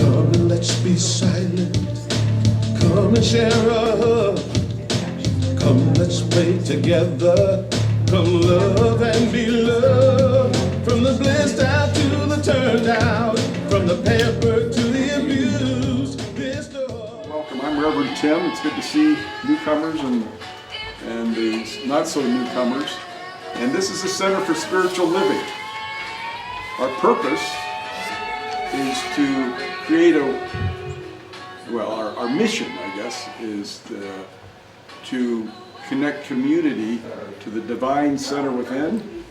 Come and let's be silent. Come and share a hug. Come, let's pray together. Come love and be loved. From the blissed out to the turned out. From the pampered to the abused. Welcome, I'm Reverend Tim. It's good to see newcomers and the not so newcomers. And this is the Center for Spiritual Living. Our purpose is to create our mission, I guess, is to connect community to the divine center within,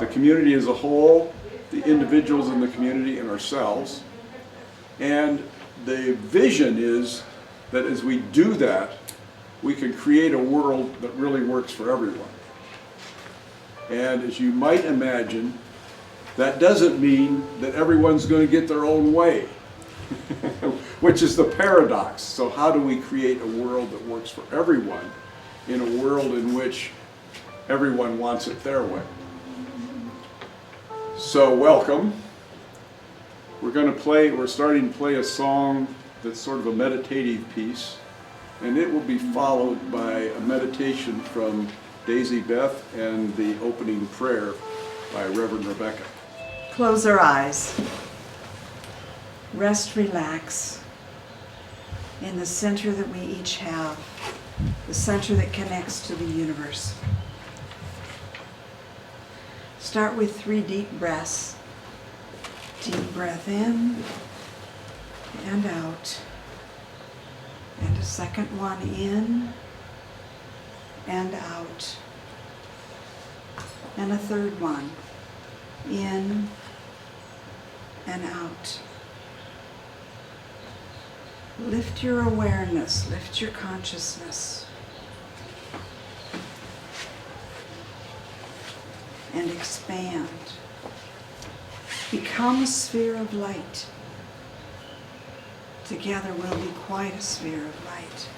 the community as a whole, the individuals in the community, and ourselves. And the vision is that as we do that, we can create a world that really works for everyone. And as you might imagine, that doesn't mean that everyone's going to get their own way, which is the paradox. So how do we create a world that works for everyone in a world in which everyone wants it their way? So welcome. We're starting to play a song that's sort of a meditative piece, and it will be followed by a meditation from Daisy Beth and the opening prayer by Reverend Rebecca. Close our eyes. Rest, relax in the center that we each have, the center that connects to the universe. Start with 3 deep breaths. Deep breath in and out. And a second one in and out. And a third one in and out. Lift your awareness, lift your consciousness, and expand. Become a sphere of light. Together we'll be quite a sphere of light.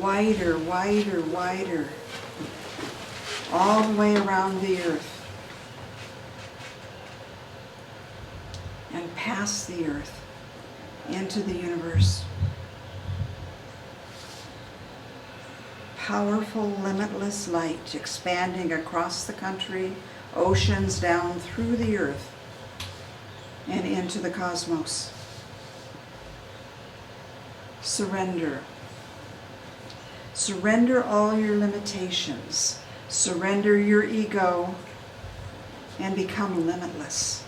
Wider, wider, wider. All the way around the earth. And past the earth into the universe. Powerful, limitless light expanding across the country, oceans, down through the earth, and into the cosmos. Surrender. Surrender all your limitations. Surrender your ego and become limitless.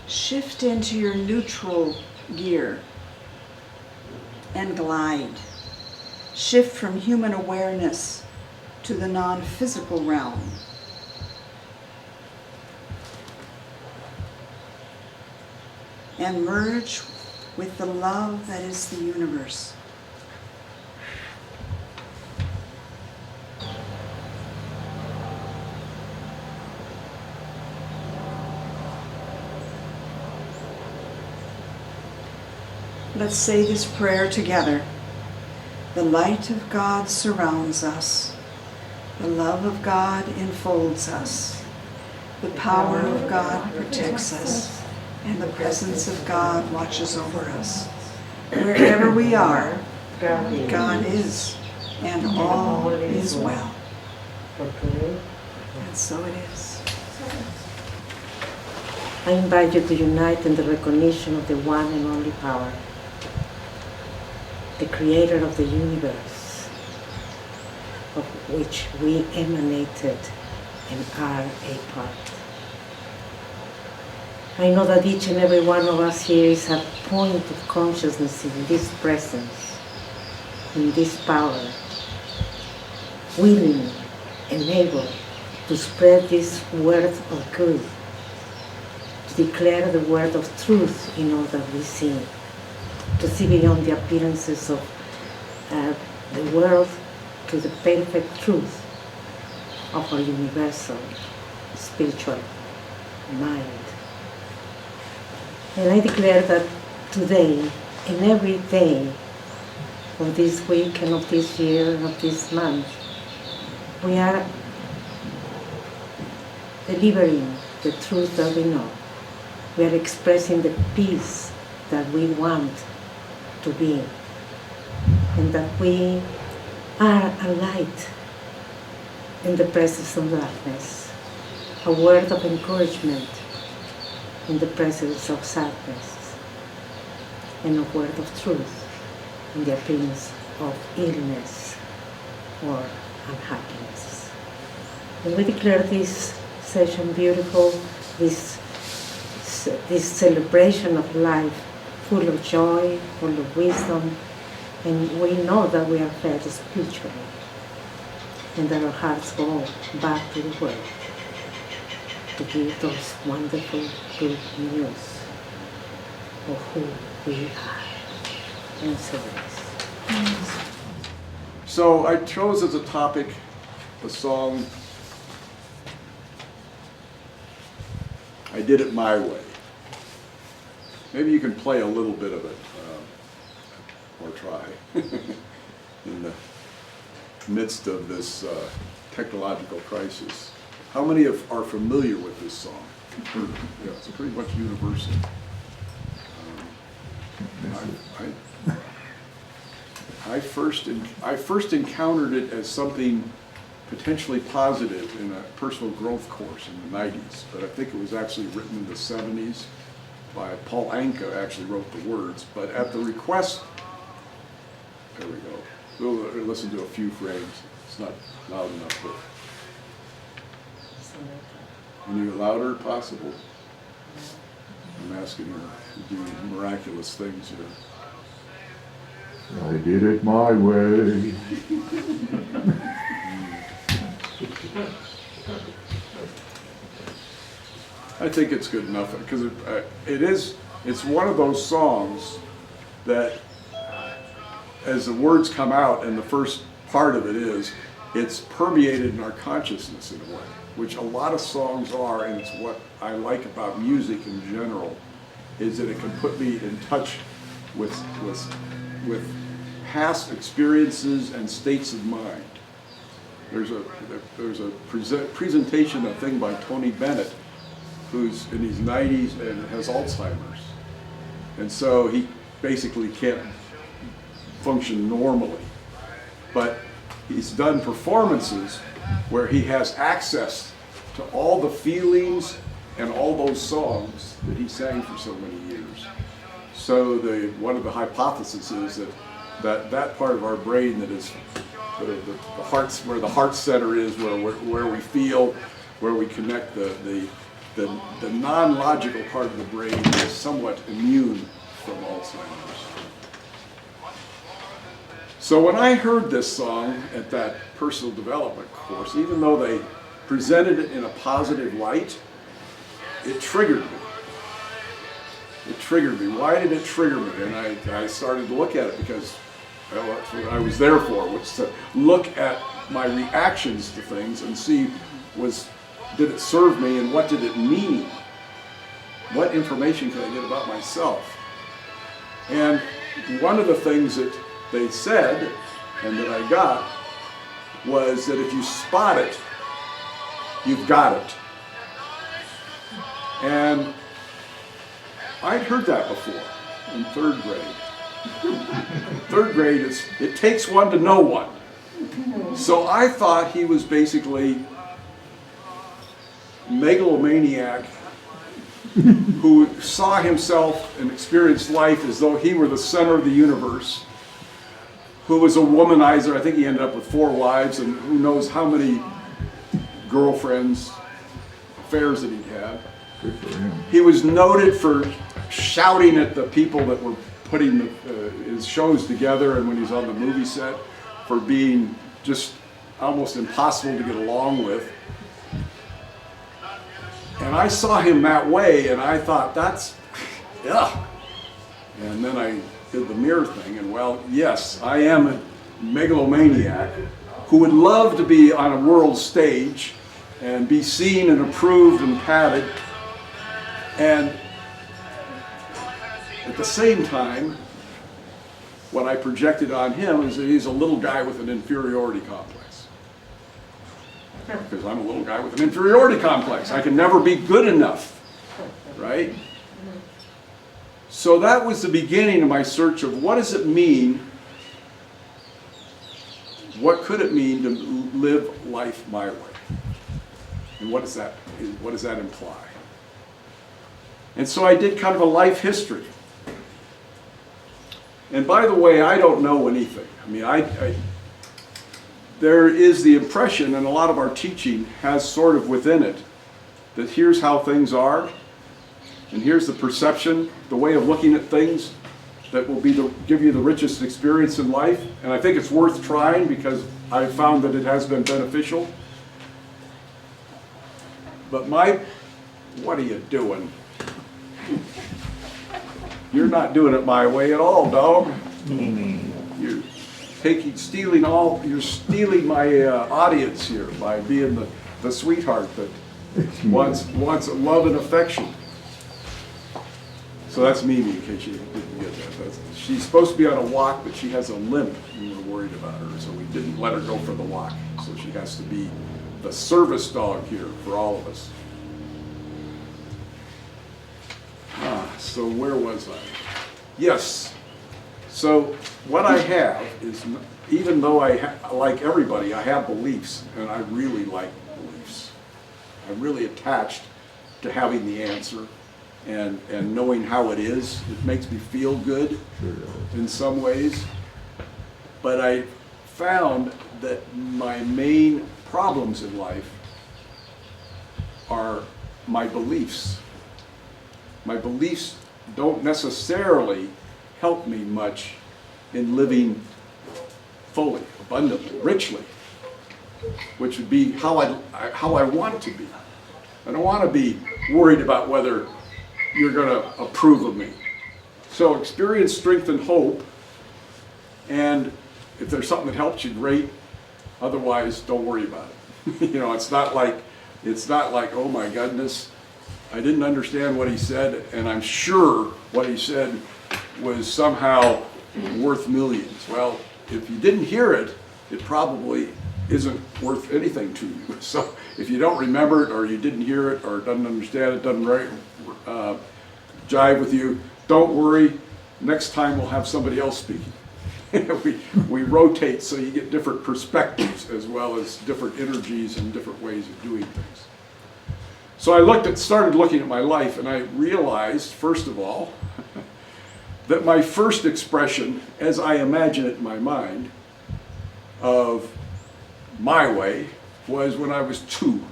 Shift into your neutral gear and glide. Shift from human awareness to the non-physical realm. And merge with the love that is the universe. Let's say this prayer together. The light of God surrounds us. The love of God enfolds us. The power of God protects us. And the presence of God watches over us. Wherever we are, God is, and all is well. And so it is. I invite you to unite in the recognition of the one and only power, the creator of the universe, of which we emanated and are a part. I know that each and every one of us here is a point of consciousness in this presence, in this power, willing and able to spread this word of good, to declare the word of truth in all that we see, to see beyond the appearances of the world to the perfect truth of our universal spiritual mind. And I declare that today and every day of this week and of this year and of this month, we are delivering the truth that we know. We are expressing the peace that we want to be, and that we are a light in the presence of darkness, a word of encouragement in the presence of sadness, and a word of truth in the appearance of illness or unhappiness. And we declare this session beautiful, this celebration of life, full of joy, full of wisdom, and we know that we are fed spiritually, and that our hearts go back to the world to give those wonderful good news of who we are. And so it is. So I chose as a topic the song I Did It My Way. Maybe you can play a little bit of it, or try, in the midst of this technological crisis. How many are familiar with this song? Yeah, it's pretty much universal. I first encountered it as something potentially positive in a personal growth course in the 90s, but I think it was actually written in the 70s by Paul Anka, actually wrote the words, but at the request, there we go. We'll listen to a few frames. It's not loud enough, but any louder possible? I'm asking her to do miraculous things here. I did it my way. I think it's good enough because it's one of those songs that as the words come out and the first part of it is, it's permeated in our consciousness in a way, which a lot of songs are, and it's what I like about music in general, is that it can put me in touch with past experiences and states of mind. There's a presentation, a thing by Tony Bennett, who's in his 90s and has Alzheimer's. And so he basically can't function normally. But he's done performances where he has access to all the feelings and all those songs that he sang for so many years. So one of the hypotheses is that part of our brain that is the heart's, where the heart center is, where we feel, where we connect the non-logical part of the brain is somewhat immune from Alzheimer's. So when I heard this song at that personal development course, even though they presented it in a positive light, it triggered me. It triggered me. Why did it trigger me? And I started to look at it because that's what I was there for, was to look at my reactions to things and see, did it serve me and what did it mean? What information can I get about myself? And one of the things that they said, and that I got, was that if you spot it, you've got it. And I'd heard that before in third grade. Third grade, it takes one to know one. So I thought he was basically megalomaniac who saw himself and experienced life as though he were the center of the universe, who was a womanizer. I think he ended up with 4 wives and who knows how many girlfriends, affairs that he'd had. Good for him. He was noted for shouting at the people that were putting his shows together, and when he was on the movie set, for being just almost impossible to get along with. And I saw him that way, and I thought, that's, ugh. And then I did the mirror thing, and well, yes, I am a megalomaniac who would love to be on a world stage and be seen and approved and patted. And at the same time, what I projected on him is that he's a little guy with an inferiority complex. because I'm a little guy with an inferiority complex. I can never be good enough, right? So that was the beginning of my search of what does it mean, what could it mean to live life my way? And what does that imply? And so I did kind of a life history. And by the way, I don't know anything. I mean, there is the impression, and a lot of our teaching has sort of within it, that here's how things are, and here's the perception, the way of looking at things that will give you the richest experience in life. And I think it's worth trying because I've found that it has been beneficial. But what are you doing? You're not doing it my way at all, dog. You're stealing my audience here by being the sweetheart that wants love and affection. So that's Mimi, in case you didn't get that. She's supposed to be on a walk, but she has a limp, and we're worried about her, so we didn't let her go for the walk. So she has to be the service dog here for all of us. So where was I? Yes. So what I have is, even though like everybody, I have beliefs, and I really like beliefs. I'm really attached to having the answer and knowing how it is. It makes me feel good in some ways. But I found that my main problems in life are my beliefs. My beliefs don't necessarily help me much in living fully, abundantly, richly, which would be how I want to be. I don't want to be worried about whether you're going to approve of me. So experience, strength, and hope, and if there's something that helps you, great. Otherwise, don't worry about it. You know, it's not like, oh my goodness, I didn't understand what he said, and I'm sure what he said was somehow worth millions. Well, if you didn't hear it, it probably isn't worth anything to you. So if you don't remember it, or you didn't hear it, or doesn't understand it, doesn't jive with you, don't worry. Next time we'll have somebody else speaking. we rotate so you get different perspectives as well as different energies and different ways of doing things. So I started looking at my life, and I realized, first of all, that my first expression, as I imagine it in my mind, of my way, was when I was 2.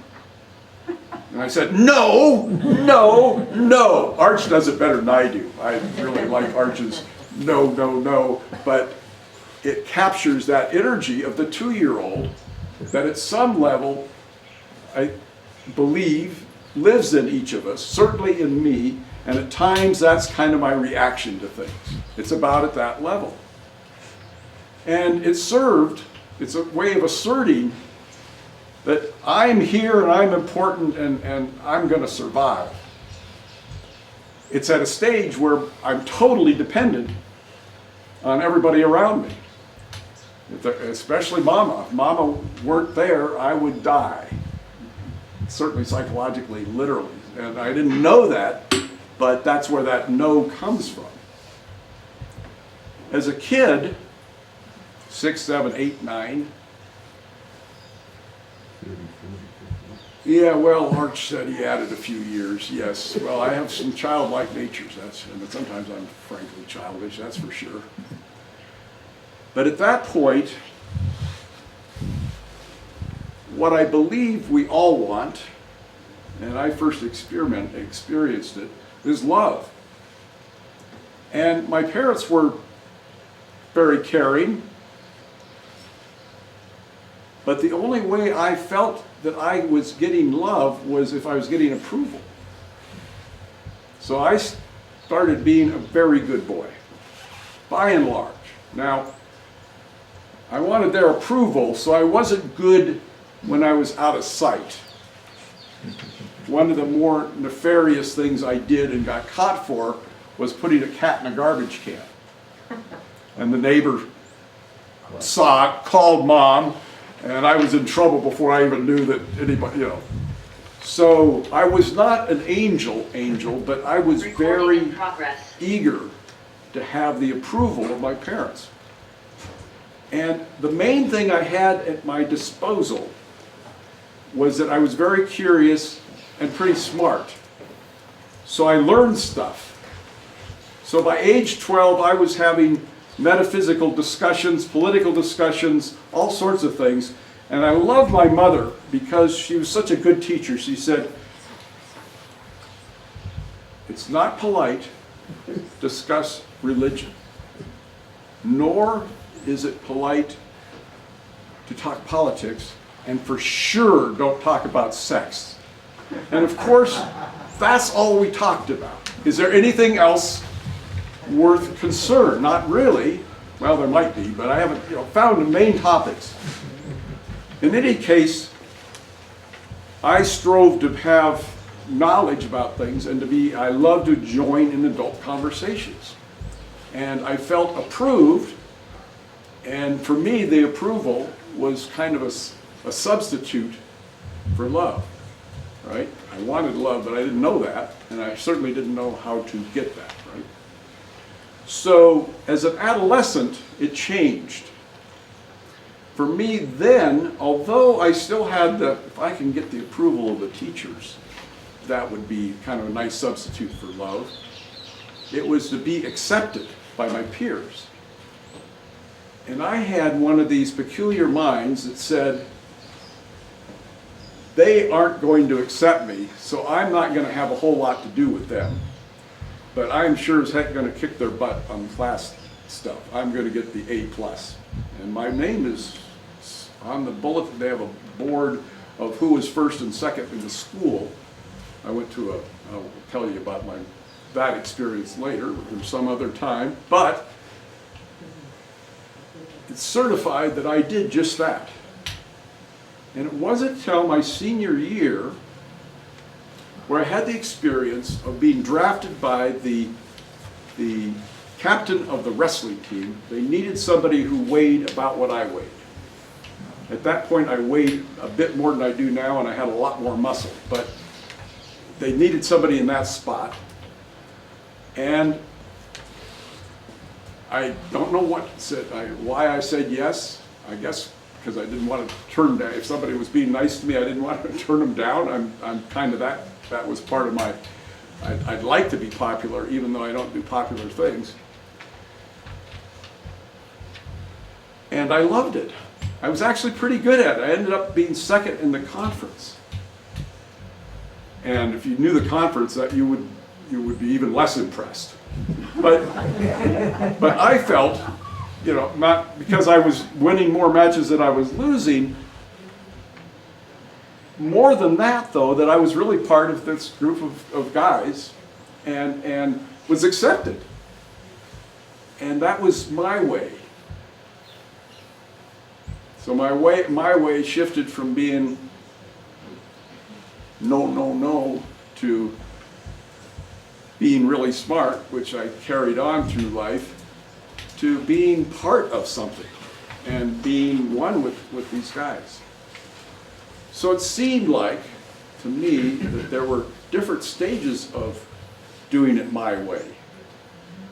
And I said, no, no, no. Arch does it better than I do. I really like Arch's no, no, no. But it captures that energy of the 2-year-old that at some level, I believe, lives in each of us, certainly in me, and at times that's kind of my reaction to things. It's about at that level. And it's a way of asserting that I'm here and I'm important and I'm going to survive. It's at a stage where I'm totally dependent on everybody around me, especially Mama. If Mama weren't there, I would die. Certainly psychologically, literally. And I didn't know that, but that's where that no comes from. As a kid, 6, 7, 8, 9, yeah, well, Arch said he added a few years, yes. Well, I have some childlike natures, and sometimes I'm frankly childish, that's for sure. But at that point, what I believe we all want, and I first experienced it, is love. And my parents were very caring, but the only way I felt that I was getting love was if I was getting approval. So I started being a very good boy, by and large. Now, I wanted their approval, so I wasn't good when I was out of sight. One of the more nefarious things I did and got caught for was putting a cat in a garbage can. And the neighbor saw it, called Mom, And I was in trouble before I even knew that anybody, you know. So I was not an angel, but I was very eager to have the approval of my parents. And the main thing I had at my disposal was that I was very curious and pretty smart. So I learned stuff. So by age 12, I was having metaphysical discussions, political discussions, all sorts of things. And I loved my mother because she was such a good teacher. She said, it's not polite to discuss religion, nor is it polite to talk politics, and for sure don't talk about sex. And of course, that's all we talked about. Is there anything else worth concern? Not really. Well, there might be, but I haven't found the main topics. In any case, I strove to have knowledge about things and I love to join in adult conversations. And I felt approved, and for me, the approval was kind of a substitute for love, right? I wanted love, but I didn't know that, and I certainly didn't know how to get that, right? So, as an adolescent, it changed. For me then, although I still had if I can get the approval of the teachers, that would be kind of a nice substitute for love. It was to be accepted by my peers. And I had one of these peculiar minds that said, they aren't going to accept me, so I'm not going to have a whole lot to do with them. But I'm sure as heck going to kick their butt on class stuff. I'm going to get the A+. And my name is on the bulletin. They have a board of who was first and second in the school. I went to I'll tell you about that experience later or some other time, but it's certified that I did just that. And it wasn't until my senior year where I had the experience of being drafted by the captain of the wrestling team. They needed somebody who weighed about what I weighed. At that point, I weighed a bit more than I do now, and I had a lot more muscle. But they needed somebody in that spot. And I don't know why I said yes. I guess because I didn't want to turn down. If somebody was being nice to me, I didn't want to turn them down. I'm kind of that. That was part of my. I'd like to be popular, even though I don't do popular things. And I loved it. I was actually pretty good at it. I ended up being second in the conference. And if you knew the conference, that you would be even less impressed. But I felt, not because I was winning more matches than I was losing. More than that, though, that I was really part of this group of guys and was accepted. And that was my way. So my way shifted from being no to being really smart, which I carried on through life, to being part of something and being one with these guys. So it seemed like, to me, that there were different stages of doing it my way.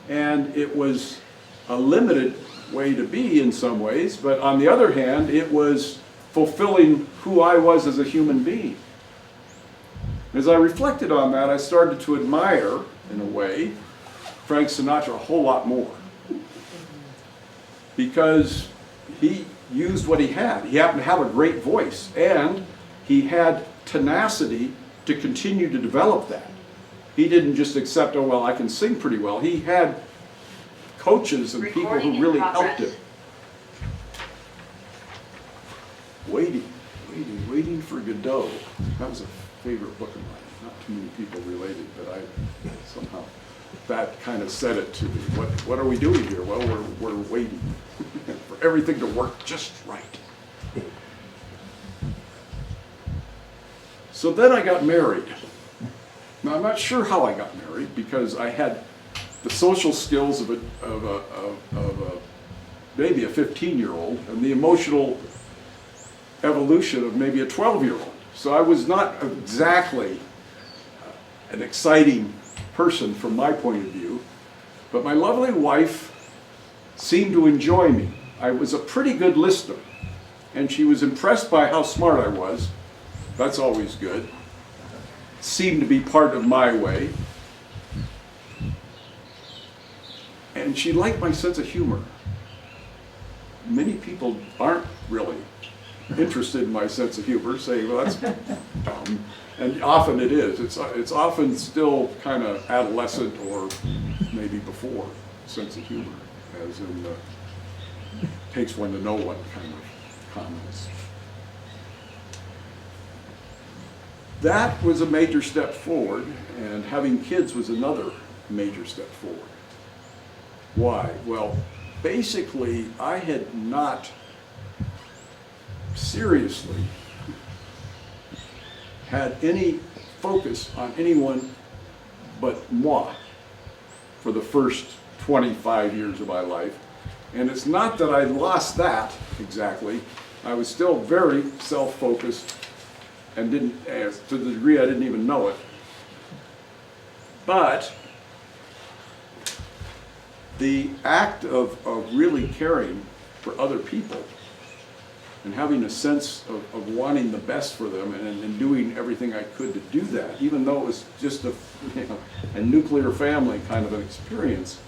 And it was a limited way to be in some ways, but on the other hand, it was fulfilling who I was as a human being. As I reflected on that, I started to admire, in a way, Frank Sinatra a whole lot more. Because he used what he had. He happened to have a great voice, and he had tenacity to continue to develop that. He didn't just accept, oh, well, I can sing pretty well. He had coaches and people who really helped him. Waiting for Godot. That was a favorite book of mine. Not too many people related, but somehow that kind of said it to me. What are we doing here? Well, we're waiting for everything to work just right. So then I got married. Now I'm not sure how I got married because I had the social skills of maybe a 15-year-old and the emotional evolution of maybe a 12-year-old. So I was not exactly an exciting person from my point of view, but my lovely wife seemed to enjoy me. I was a pretty good listener, and she was impressed by how smart I was. That's always good. Seemed to be part of my way. And she liked my sense of humor. Many people aren't really interested in my sense of humor, saying, well, that's dumb. And often it is. It's often still kind of adolescent or maybe before sense of humor, as in takes one to know one kind of comments. That was a major step forward, and having kids was another major step forward. Why? Well, basically, I had not seriously had any focus on anyone but moi for the first 25 years of my life. And it's not that I lost that exactly. I was still very self-focused and didn't, to the degree I didn't even know it. But the act of really caring for other people and having a sense of wanting the best for them and doing everything I could to do that, even though it was just a nuclear family kind of an experience,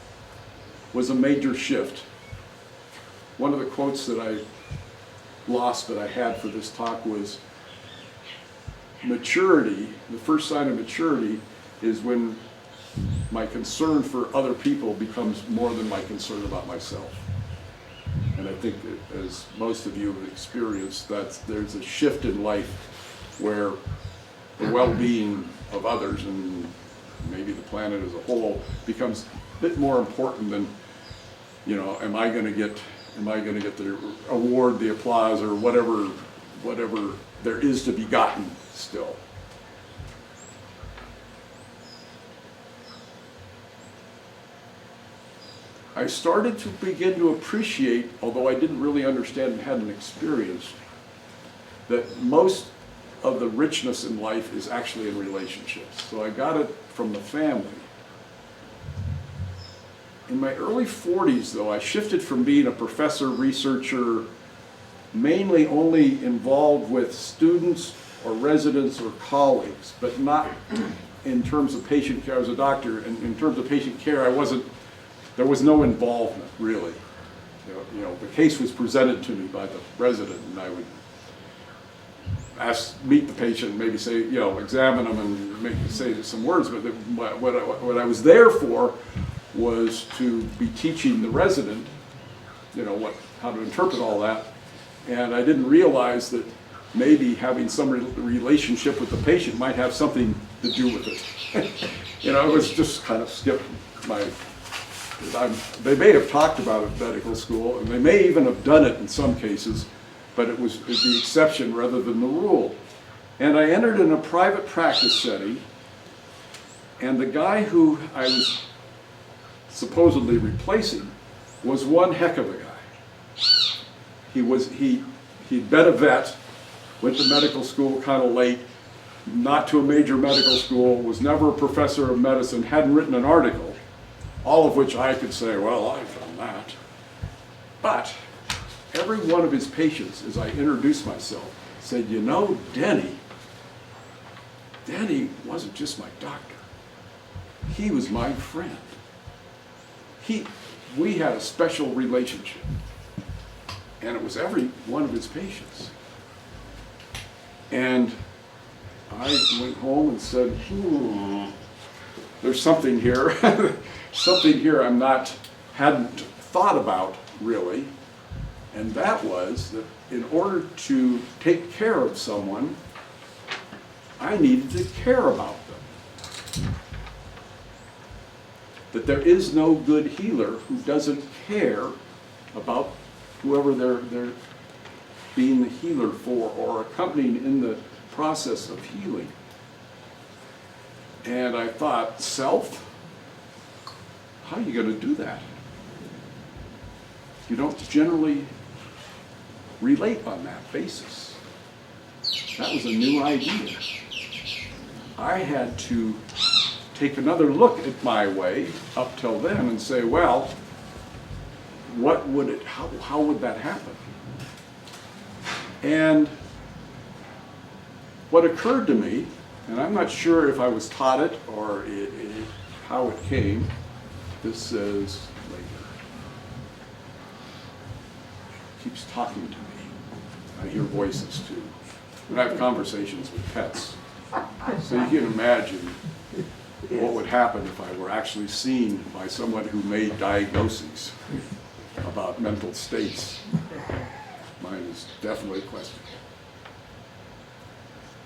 was a major shift. One of the quotes that I lost that I had for this talk was, maturity, the first sign of maturity is when my concern for other people becomes more than my concern about myself. And I think that, as most of you have experienced, that there's a shift in life where the well-being of others and maybe the planet as a whole becomes a bit more important than, you know, am I going to get the award, the applause, or whatever there is to be gotten still. I started to begin to appreciate, although I didn't really understand and hadn't experienced, that most of the richness in life is actually in relationships. So I got it from the family. In my early 40s, though, I shifted from being a professor, researcher, mainly only involved with students or residents or colleagues, but not in terms of patient care. I was a doctor, and in terms of patient care, there was no involvement, really. You know, the case was presented to me by the resident, and I would meet the patient, maybe say, you know, examine them and say some words, but what I was there for was to be teaching the resident, you know, how to interpret all that. And I didn't realize that maybe having some relationship with the patient might have something to do with it. You know, it was just kind of skipped my... They may have talked about it at medical school, and they may even have done it in some cases, but it was the exception rather than the rule. And I entered in a private practice setting, and the guy who I was supposedly replacing was one heck of a guy. He'd been a vet, went to medical school kind of late, not to a major medical school, was never a professor of medicine, hadn't written an article. All of which I could say, well, I've done that. But every one of his patients, as I introduced myself, said, you know, Denny wasn't just my doctor. He was my friend. We had a special relationship. And it was every one of his patients. And I went home and said, there's something here. Something here hadn't thought about really, and that was that in order to take care of someone, I needed to care about them. That there is no good healer who doesn't care about whoever they're being the healer for or accompanying in the process of healing. And I thought, self? How are you going to do that? You don't generally relate on that basis. that was a new idea. I had to take another look at my way up till then and say, well, what would it, how would that happen? And what occurred to me, and I'm not sure if I was taught it or how it came, this says later. Keeps talking to me. I hear voices too. And I have conversations with pets. So you can imagine what would happen if I were actually seen by someone who made diagnoses about mental states. Mine is definitely questionable.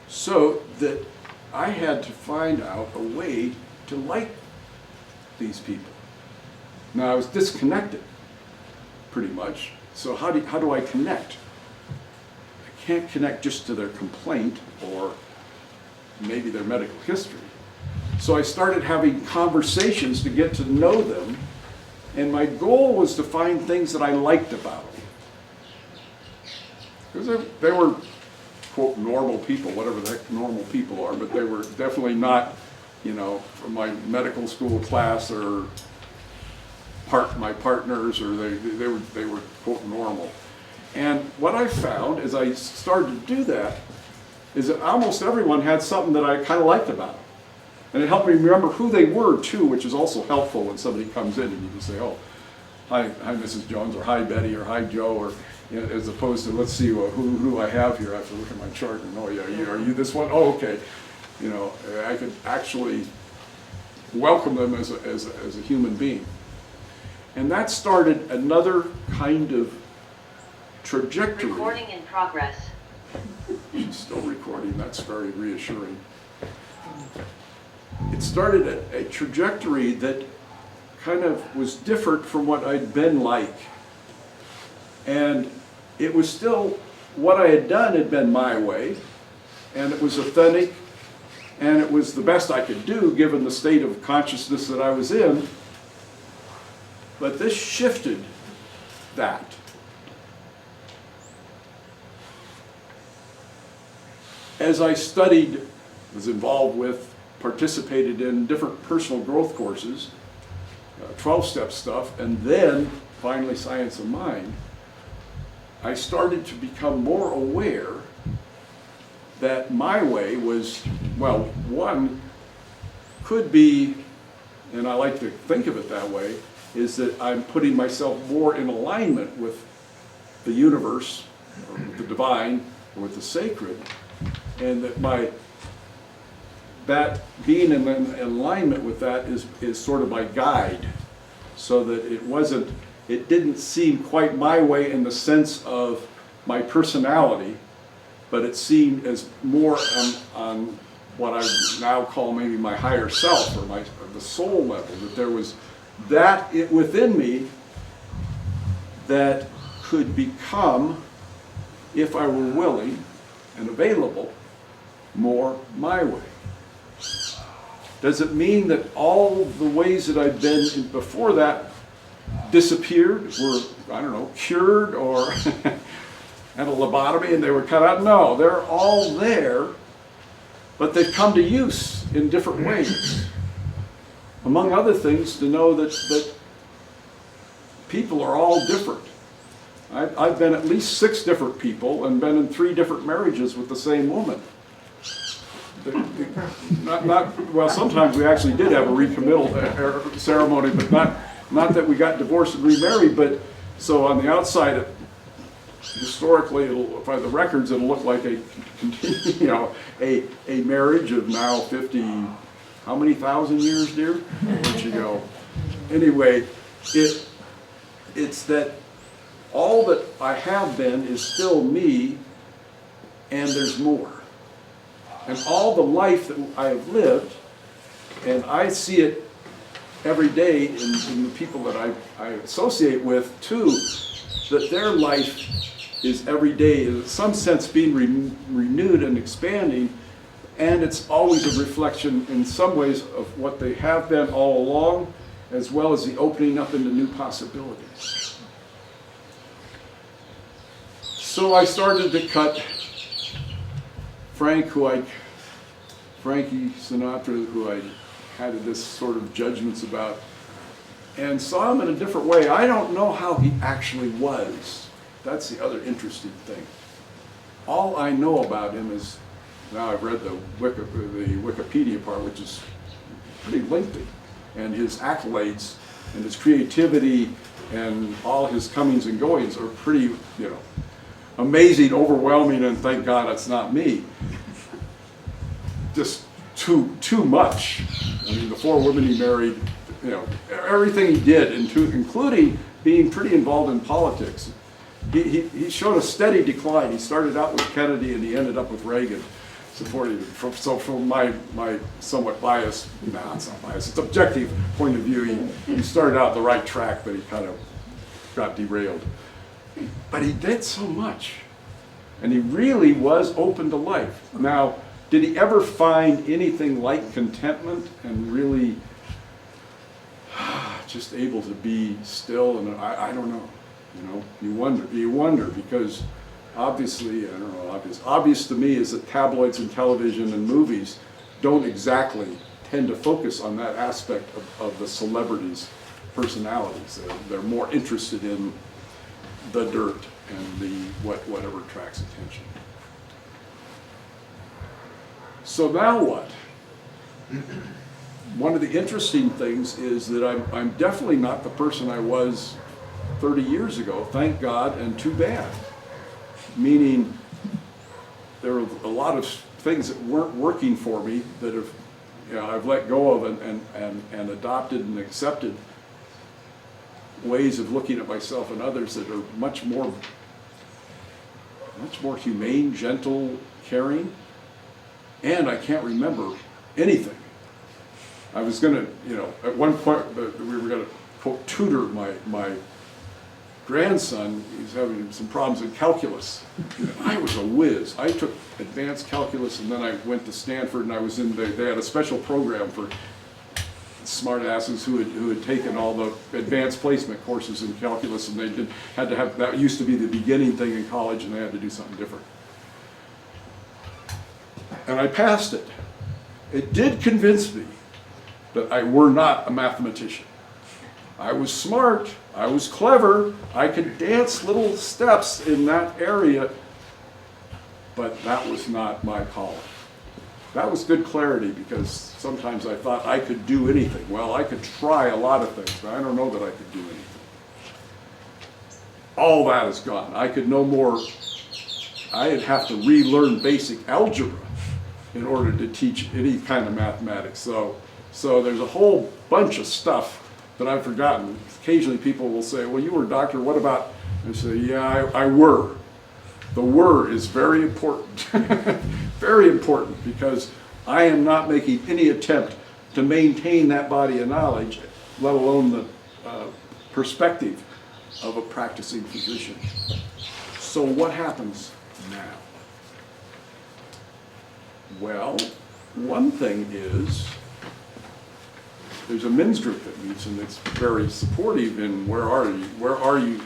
So that I had to find out a way to like these people. Now I was disconnected, pretty much. So how do I connect? I can't connect just to their complaint or maybe their medical history. So I started having conversations to get to know them, and my goal was to find things that I liked about them. Because they were, quote, normal people, whatever the heck normal people are, but they were definitely not, you know, from my medical school class or my partners, or they were, quote, normal. And what I found as I started to do that is that almost everyone had something that I kind of liked about them. And it helped me remember who they were too, which is also helpful when somebody comes in and you can say, oh, hi Mrs. Jones, or hi Betty, or hi Joe, or you know, as opposed to, let's see who do I have here. I have to look at my chart and oh yeah, are you this one? Oh, okay. You know, I could actually welcome them as a human being. And that started another kind of trajectory. Recording in progress. She's still recording, that's very reassuring. It started a trajectory that kind of was different from what I'd been like. And it was still, what I had done had been my way, and it was authentic, and it was the best I could do given the state of consciousness that I was in. But this shifted that. As I studied, was involved with, participated in different personal growth courses, 12-step stuff, and then finally Science of Mind, I started to become more aware that my way was, well, one could be, and I like to think of it that way, is that I'm putting myself more in alignment with the universe, or with the divine, or with the sacred, and that being in alignment with that is sort of my guide, so that it didn't seem quite my way in the sense of my personality, but it seemed as more on what I now call maybe my higher self, or the soul level, that there was that within me that could become, if I were willing and available, more my way. Does it mean that all the ways that I've been in before that disappeared, were, I don't know, cured, or had a lobotomy and they were cut out? No, they're all there, but they've come to use in different ways. Among other things, to know that people are all different. I've been at least 6 different people and been in 3 different marriages with the same woman. Well, sometimes we actually did have a recommittal ceremony, but not that we got divorced and remarried. But so on the outside, historically, by the records, it'll look like a marriage of now 50. How many thousand years, dear? Where'd you go? Anyway, it's that all that I have been is still me, and there's more. And all the life that I have lived, and I see it every day in the people that I associate with too, that their life is every day, in some sense, being renewed and expanding, and it's always a reflection in some ways of what they have been all along, as well as the opening up into new possibilities. So I started to cut Frankie Sinatra, who I had this sort of judgments about, and saw him in a different way. I don't know how he actually was. That's the other interesting thing. All I know about him is, now I've read the Wikipedia part, which is pretty lengthy, and his accolades and his creativity and all his comings and goings are pretty, amazing, overwhelming, and thank God it's not me. Just too much. I mean, the 4 women he married, everything he did, including being pretty involved in politics. He showed a steady decline. He started out with Kennedy and he ended up with Reagan, supporting him. So from my somewhat biased, it's not biased, it's objective point of view, he started out the right track, but he kind of got derailed. But he did so much. And he really was open to life. Now, did he ever find anything like contentment and really just able to be still? And I don't know. You wonder because obviously, I don't know, obvious to me is that tabloids and television and movies don't exactly tend to focus on that aspect of the celebrities' personalities. They're more interested in the dirt and the whatever attracts attention. So now what? One of the interesting things is that I'm definitely not the person I was 30 years ago, thank God, and too bad. Meaning, there are a lot of things that weren't working for me that I've let go of and adopted and accepted ways of looking at myself and others that are much more humane, gentle, caring, and I can't remember anything. I was going to, at one point, we were going to, quote, tutor my grandson. He's having some problems in calculus. I was a whiz. I took advanced calculus, and then I went to Stanford, and I was in they had a special program for smart asses who had taken all the advanced placement courses in calculus, and they had to have, that used to be the beginning thing in college, and they had to do something different. And I passed it. It did convince me that I were not a mathematician. I was smart, I was clever, I could dance little steps in that area, but that was not my calling. That was good clarity, because sometimes I thought I could do anything. Well, I could try a lot of things, but I don't know that I could do anything. All that is gone. I could no more, I'd have to relearn basic algebra in order to teach any kind of mathematics. So there's a whole bunch of stuff that I've forgotten. Occasionally people will say, well, you were a doctor, what about? I say, yeah, I were. The were is very important. Very important, because I am not making any attempt to maintain that body of knowledge, let alone the perspective of a practicing physician. So what happens now? Well, one thing is, there's a men's group that meets, and it's very supportive in where are you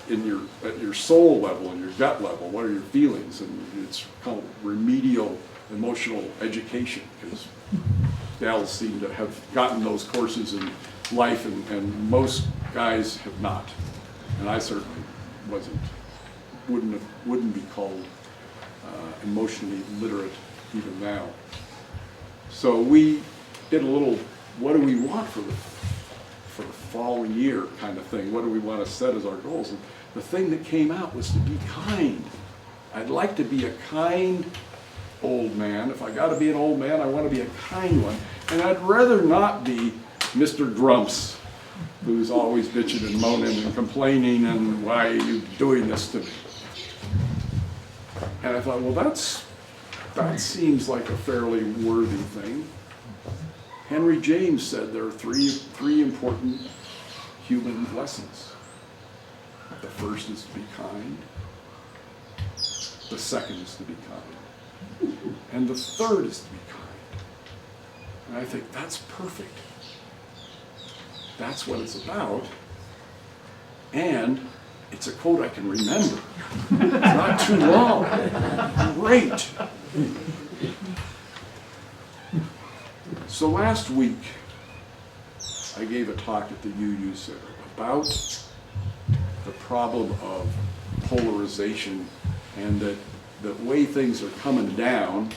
in at your soul level and your gut level, what are your feelings? And it's called remedial emotional education, because gals seem to have gotten those courses in life, and most guys have not. And I certainly wouldn't be called emotionally literate even now. So we did a little, what do we want for the following year kind of thing? What do we want to set as our goals? And the thing that came out was to be kind. I'd like to be a kind old man. If I got to be an old man, I want to be a kind one. And I'd rather not be Mr. Grumps, who's always bitching and moaning and complaining and why are you doing this to me? And I thought, well, that seems like a fairly worthy thing. Henry James said there are three important human lessons. The first is to be kind. The second is to be kind. And the third is to be kind. And I think that's perfect. That's what it's about. And it's a quote I can remember. It's not too long. Great. So last week, I gave a talk at the UU Center about the problem of polarization, and that the way things are coming down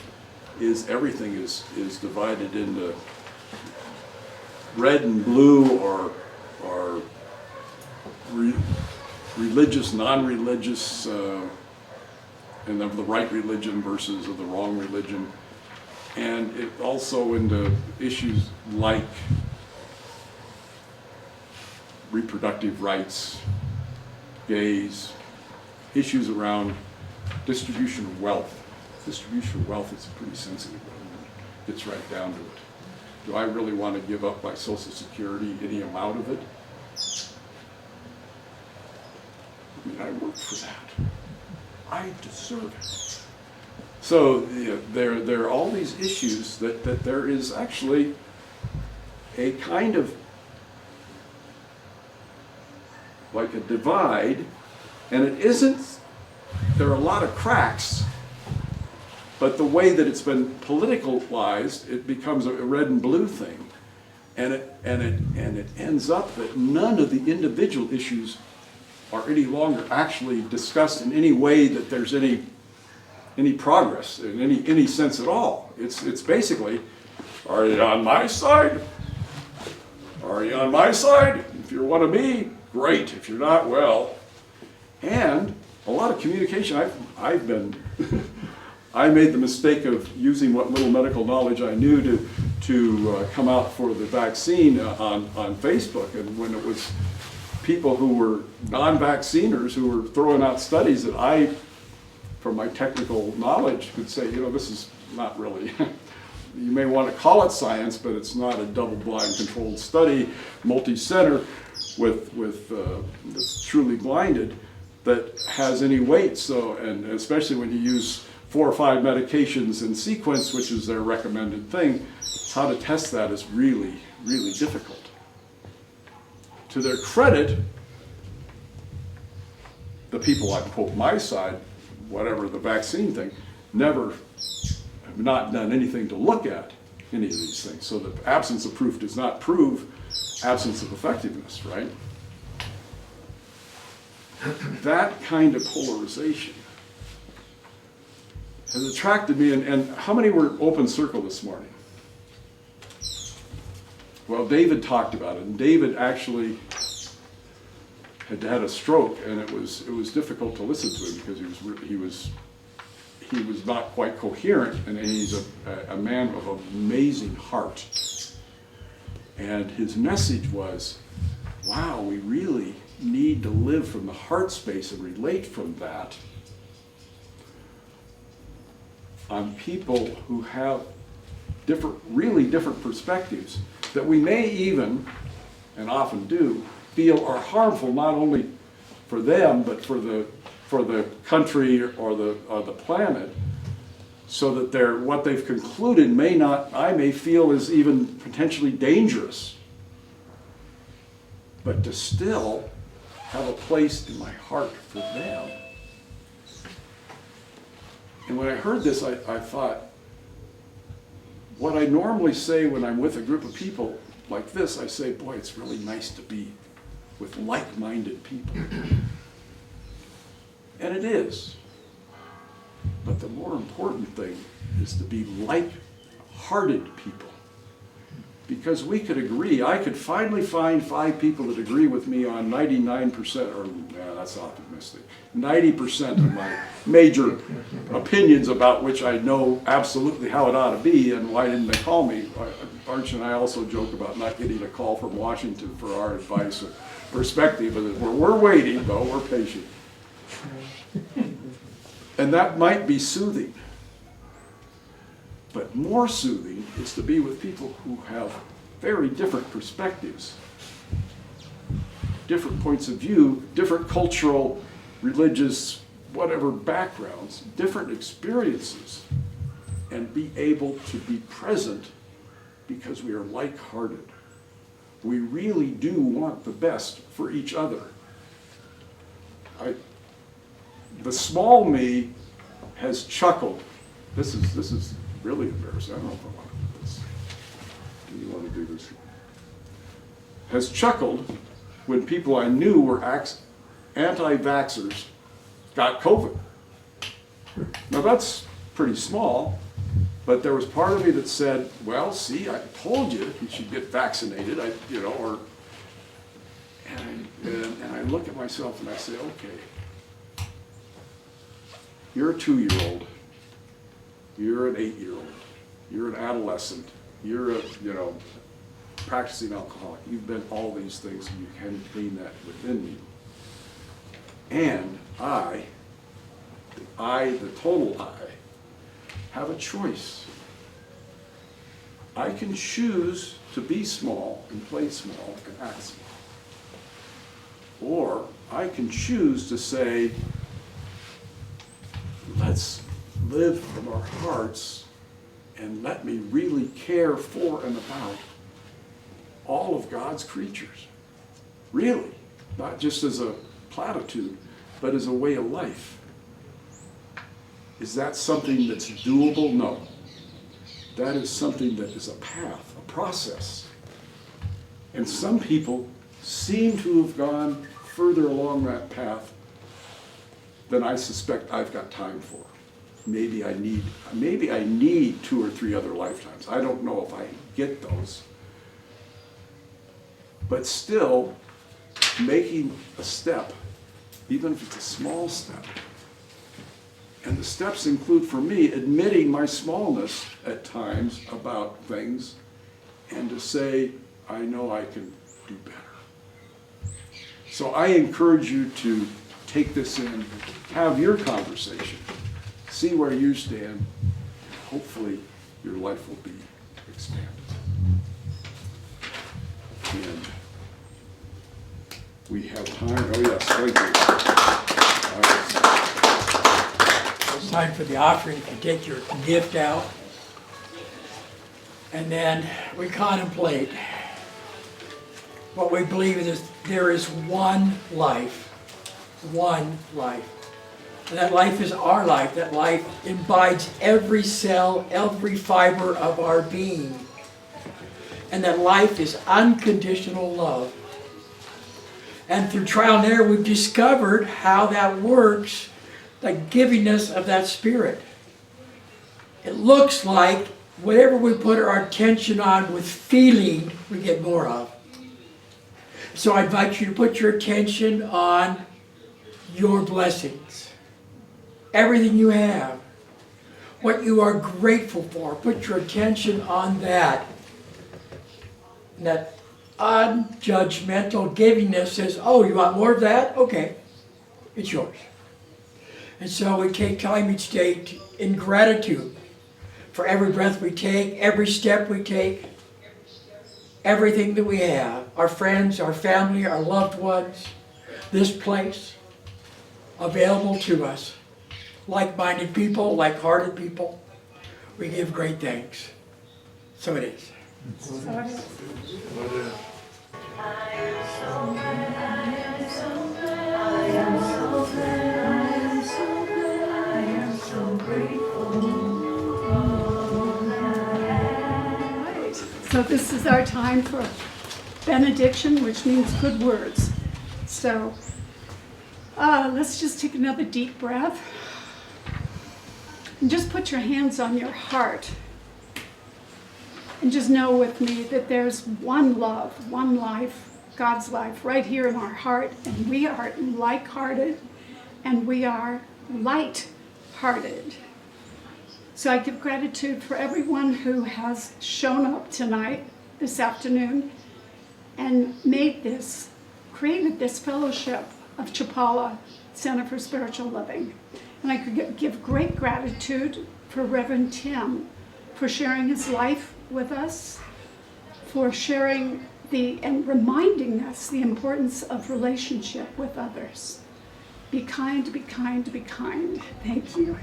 is everything is divided into red and blue, or religious, non-religious, and of the right religion versus of the wrong religion. And it also into issues like reproductive rights, gays, issues around distribution of wealth. Distribution of wealth is pretty sensitive when it gets right down to it. Do I really want to give up my Social Security, any amount of it? I mean, I work for that. I deserve it. So there are all these issues that there is actually a kind of like a divide, and it isn't, there are a lot of cracks, but the way that it's been politicalized, it becomes a red and blue thing. And it ends up that none of the individual issues are any longer actually discussed in any way that there's any progress in any sense at all. It's basically, are you on my side? Are you on my side? If you're one of me, great. If you're not, well. And a lot of communication, I've been, I made the mistake of using what little medical knowledge I knew to come out for the vaccine on Facebook, and when it was people who were non-vacciners who were throwing out studies that I, from my technical knowledge, could say, this is not really, you may want to call it science, but it's not a double-blind controlled study, multi-center, that's truly blinded, that has any weight. So, and especially when you use 4 or 5 medications in sequence, which is their recommended thing, how to test that is really, really difficult. To their credit, the people, I quote my side, whatever the vaccine thing, never have not done anything to look at any of these things. So the absence of proof does not prove absence of effectiveness, right? That kind of polarization has attracted me, and how many were open circle this morning? Well, David talked about it, and David actually had had a stroke, and it was difficult to listen to him because he was not quite coherent, and he's a man of an amazing heart. And his message was, wow, we really need to live from the heart space and relate from that on people who have really different perspectives that we may even, and often do, feel are harmful not only for them, but for the country or the planet, so that what they've concluded I may feel is even potentially dangerous, but to still have a place in my heart for them. And when I heard this, I thought, what I normally say when I'm with a group of people like this, I say, boy, it's really nice to be with like-minded people. And it is. But the more important thing is to be like-hearted people. Because we could agree, I could finally find 5 people that agree with me on 99%, or that's optimistic, 90% of my major opinions about which I know absolutely how it ought to be, and why didn't they call me? Arch and I also joke about not getting a call from Washington for our advice or perspective, but we're waiting, though, we're patient. And that might be soothing. But more soothing is to be with people who have very different perspectives, different points of view, different cultural, religious, whatever backgrounds, different experiences, and be able to be present because we are like-hearted. We really do want the best for each other. The small me has chuckled This is really embarrassing. I don't know if I want to do this. Do you want to do this? Has chuckled when people I knew were anti-vaxxers got COVID. Now that's pretty small, but there was part of me that said, well, see, I told you should get vaccinated, and I look at myself and I say, okay, you're a 2-year-old, you're an 8-year-old, you're an adolescent, you're a, practicing alcoholic. You've been all these things and you can gain that within you. And the total I, have a choice. I can choose to be small and play small and act small. Or I can choose to say, let's live from our hearts and let me really care for and about all of God's creatures. Really, not just as a platitude, but as a way of life. Is that something that's doable? No. That is something that is a path, a process. And some people seem to have gone further along that path than I suspect I've got time for. Maybe I need 2 or 3 other lifetimes. I don't know if I get those. But still, making a step, even if it's a small step, and the steps include, for me, admitting my smallness at times about things, and to say, I know I can do better. So I encourage you to take this in, have your conversation, see where you stand, and hopefully your life will be expanded. And we have time. Oh yes, thank you. It's time for the offering. You can take your gift out. And then we contemplate what we believe is there is one life. One life. And that life is our life. That life imbibes every cell, every fiber of our being. And that life is unconditional love. And through trial and error, we've discovered how that works, the givingness of that Spirit. It looks like whatever we put our attention on with feeling, we get more of. So I invite you to put your attention on your blessings. Everything you have. What you are grateful for. Put your attention on that. And that unjudgmental givingness says, oh, you want more of that? Okay, it's yours. And so we take time each day in gratitude for every breath we take, every step we take, everything that we have, our friends, our family, our loved ones, this place, available to us. Like-minded people, like-hearted people, we give great thanks. So it is. So this is our time for benediction, which means good words. So let's just take another deep breath. And just put your hands on your heart. And just know with me that there's one love, one life, God's life, right here in our heart. And we are like-hearted, and we are light-hearted. So I give gratitude for everyone who has shown up tonight, this afternoon, and created this fellowship of Chapala Center for Spiritual Living. And I could give great gratitude for Reverend Tim for sharing his life with us, for sharing and reminding us the importance of relationship with others. Be kind, be kind, be kind. Thank you.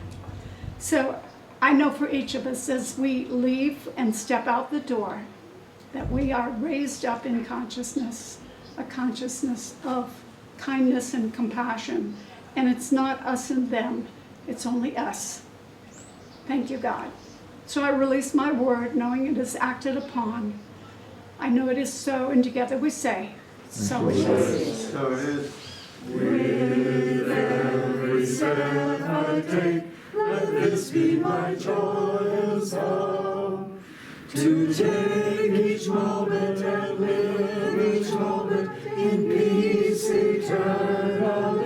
So I know for each of us as we leave and step out the door that we are raised up in consciousness, a consciousness of kindness and compassion. And it's not us and them, it's only us. Thank you, God. So I release my word, knowing it is acted upon. I know it is so, and together we say, so it is. So it is. To take each moment and live each moment in peace eternal.